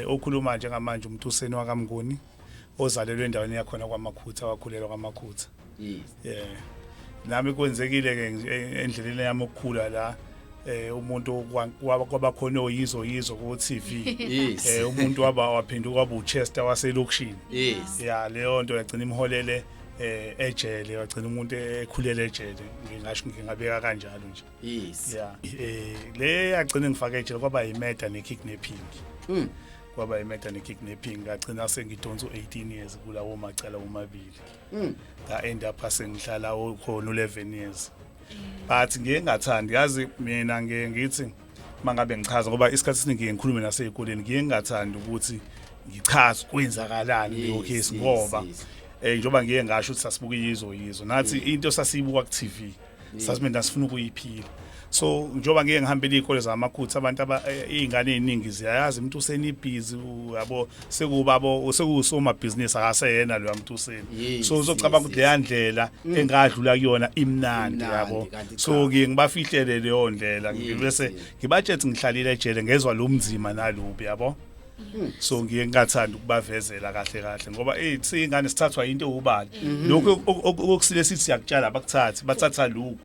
okhuluma njengamanje umuntu useni wakamnguni ozalelwe endaweni yakhona kwaMakhutha wakhulelwa kwaMakhutha. Nami kwenzekile ke endleleni yami ukukhula la umuntu kwabakhona oyizo ku TV. Umuntu waphinduka kwaba uChester waselokishini. Leyo nto yagcina imholele ejele, wagcina umuntu ekhulele ejele, ngingasho ngingabeka kanjalo nje. Le yagcina ngifaka ejele kwaba yimeta nekidnapping. Kwaba yimeta nekidnapping, ngagcina sengidonsa u18 years kulawo macala omabili. Nga end up sengihlala khona u11 years. But ngeke ngathandi, yazi mina ngithi mangabe ngichaza ngoba isikhathi esiningi ngikhuluma nasezikoleni, ngeke ngathandi ukuthi ngichaze kwenzakalani leyo case ngoba njengoba ngeke ngasho ukuthi sasibuka yizo nathi into sasiyibuka ku TV sasimenda sifuna ukuyiphila. So njengoba ngeke ngihambele izikole zamakhutha abantu izingane eziningi ziyayazi umuntu usenibhizi yabo sekusoma business akaseyena lo muntu useni. So uzocabanga ukuthi leya ndlela engadlula kuyona imnandi yabo. So ngibafihlele leyo ndlela ngibese ngibatshethi ngihlalile ejele ngezwe lo mzima nalubi yabo. So ngike ngathanda ukubavezela kahle ngoba singane sithathwa into ubani lokho okusile sithi siyakutshala abakuthathi bathatha lokho